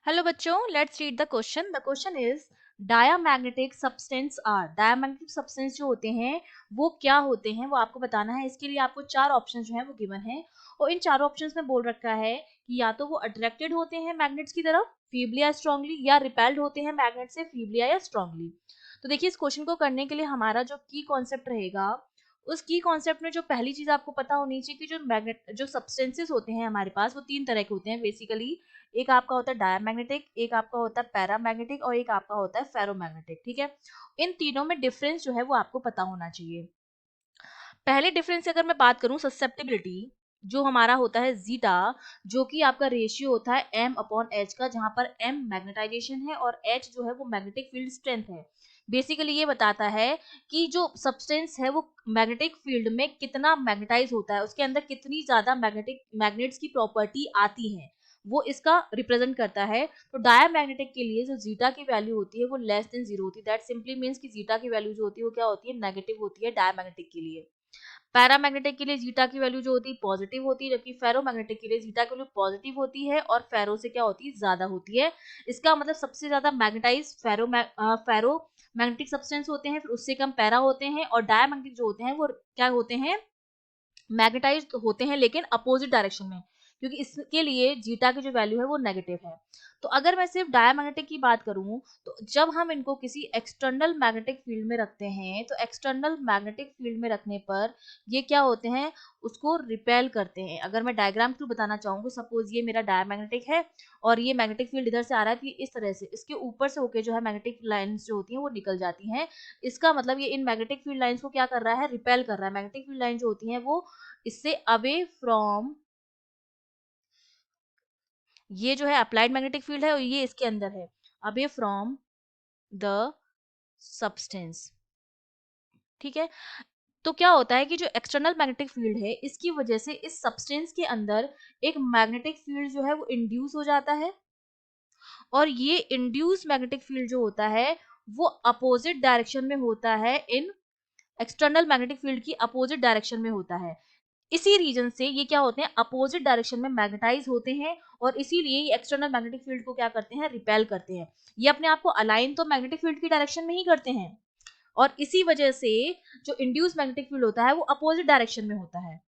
Hello बच्चों, let's read the question. The question is diamagnetic substance are. Diamagnetic substance जो होते हैं वो क्या होते हैं, वो आपको बताना है। इसके लिए आपको चार ऑप्शन जो है वो गिवन है, और इन चारों ऑप्शंस में बोल रखा है कि या तो वो अट्रैक्टेड होते हैं मैग्नेट्स की तरफ फीबली या स्ट्रांगली, या रिपेल्ड होते हैं मैग्नेट से फीबली या स्ट्रांगली। तो देखिए, इस क्वेश्चन को करने के लिए हमारा जो की कॉन्सेप्ट रहेगा, उस की कॉन्सेप्ट में जो पहली चीज आपको पता होनी चाहिए कि जो मैग्नेट जो सब्सटेंसेस होते हैं हमारे पास, वो तीन तरह के होते हैं बेसिकली। एक आपका होता है डायमैग्नेटिक, एक आपका होता है पैरामैग्नेटिक, और एक आपका होता है फेरोमैग्नेटिक। ठीक है, इन तीनों में डिफरेंस जो है वो आपको पता होना चाहिए। पहले डिफरेंस की अगर मैं बात करूं, ससेप्टिबिलिटी जो हमारा होता है जीटा, जो कि आपका रेशियो होता है एम अपॉन एच का, जहां पर एम मैग्नेटाइजेशन है और एच जो है वो मैग्नेटिक फील्ड स्ट्रेंथ है। बेसिकली ये बताता है कि जो सब्सटेंस है वो मैग्नेटिक फील्ड में कितना मैग्नेटाइज होता है, उसके अंदर कितनी ज्यादा मैग्नेट्स की प्रॉपर्टी आती है, वो इसका रिप्रेजेंट करता है। तो डायामैग्नेटिक के लिए जो जीटा की वैल्यू होती है वो लेस देन जीरो होती है। दैट सिंपली मींस कि जीटा की वैल्यू जो होती है वो क्या होती है, नेगेटिव होती है डायामैग्नेटिक के लिए। पैरामैग्नेटिक के लिए जीटा की वैल्यू जो होती है पॉजिटिव होती है, जबकि फेरोमैग्नेटिक के लिए जीटा की वैल्यू पॉजिटिव होती है और फेरो से क्या होती है, ज्यादा होती है। इसका मतलब सबसे ज्यादा मैग्नेटाइज फेरो मैग्नेटिक सब्सटेंस होते हैं, फिर उससे कम पैरा होते हैं, और डायमैग्नेटिक जो होते हैं वो क्या होते हैं, मैग्नेटाइज होते हैं लेकिन अपोजिट डायरेक्शन में, क्योंकि इसके लिए जीटा की जो वैल्यू है वो नेगेटिव है। तो अगर मैं सिर्फ डायमैग्नेटिक की बात करूं, तो जब हम इनको किसी एक्सटर्नल मैग्नेटिक फील्ड में रखते हैं, तो एक्सटर्नल मैग्नेटिक फील्ड में रखने पर ये क्या होते हैं, उसको रिपेल करते हैं। अगर मैं डायग्राम थ्रू बताना चाहूंगी, सपोज ये मेरा डायमैग्नेटिक है और ये मैग्नेटिक फील्ड इधर से आ रहा है, तो ये इस तरह से इसके ऊपर से होके जो है मैग्नेटिक लाइंस जो होती हैं वो निकल जाती हैं। इसका मतलब ये इन मैग्नेटिक फील्ड लाइंस को क्या कर रहा है, रिपेल कर रहा है। मैग्नेटिक फील्ड लाइन जो होती हैं वो इससे अवे फ्रॉम, ये जो है अप्लाइड मैग्नेटिक फील्ड है और ये इसके अंदर है, अवे फ्रॉम द सब्सटेंस। ठीक है, तो क्या होता है कि जो एक्सटर्नल मैग्नेटिक फील्ड है, इसकी वजह से इस सब्सटेंस के अंदर एक मैग्नेटिक फील्ड जो है वो इंड्यूस हो जाता है, और ये इंड्यूस मैग्नेटिक फील्ड जो होता है वो अपोजिट डायरेक्शन में होता है, इन एक्सटर्नल मैग्नेटिक फील्ड की अपोजिट डायरेक्शन में होता है। इसी रीजन से ये क्या होते हैं, अपोजिट डायरेक्शन में मैग्नेटाइज होते हैं, और इसीलिए ये एक्सटर्नल मैग्नेटिक फील्ड को क्या करते हैं, रिपेल करते हैं। ये अपने आप को अलाइन तो मैग्नेटिक फील्ड की डायरेक्शन में ही करते हैं, और इसी वजह से जो इंड्यूस मैग्नेटिक फील्ड होता है वो अपोजिट डायरेक्शन में होता है।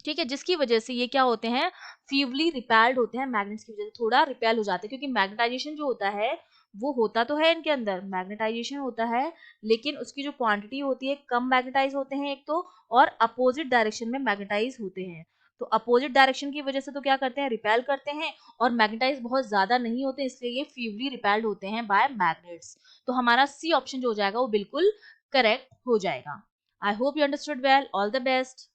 ठीक है, जिसकी वजह से ये क्या होते हैं, फीवली रिपेल्ड होते हैं, मैग्नेट्स की वजह से थोड़ा रिपेल हो जाते हैं, क्योंकि मैग्नेटाइजेशन जो होता है वो होता तो है इनके अंदर, मैग्नेटाइजेशन होता है, लेकिन उसकी जो क्वांटिटी होती है, कम मैग्नेटाइज होते हैं एक तो, और अपोजिट डायरेक्शन में मैग्नेटाइज होते हैं। तो अपोजिट डायरेक्शन की वजह से तो क्या करते हैं, रिपेल करते हैं, और मैग्नेटाइज बहुत ज्यादा नहीं होते, इसलिए ये फीवली रिपेल्ड होते हैं बाय मैग्नेट्स। तो हमारा सी ऑप्शन जो हो जाएगा वो बिल्कुल करेक्ट हो जाएगा। I hope you understood well. All the best.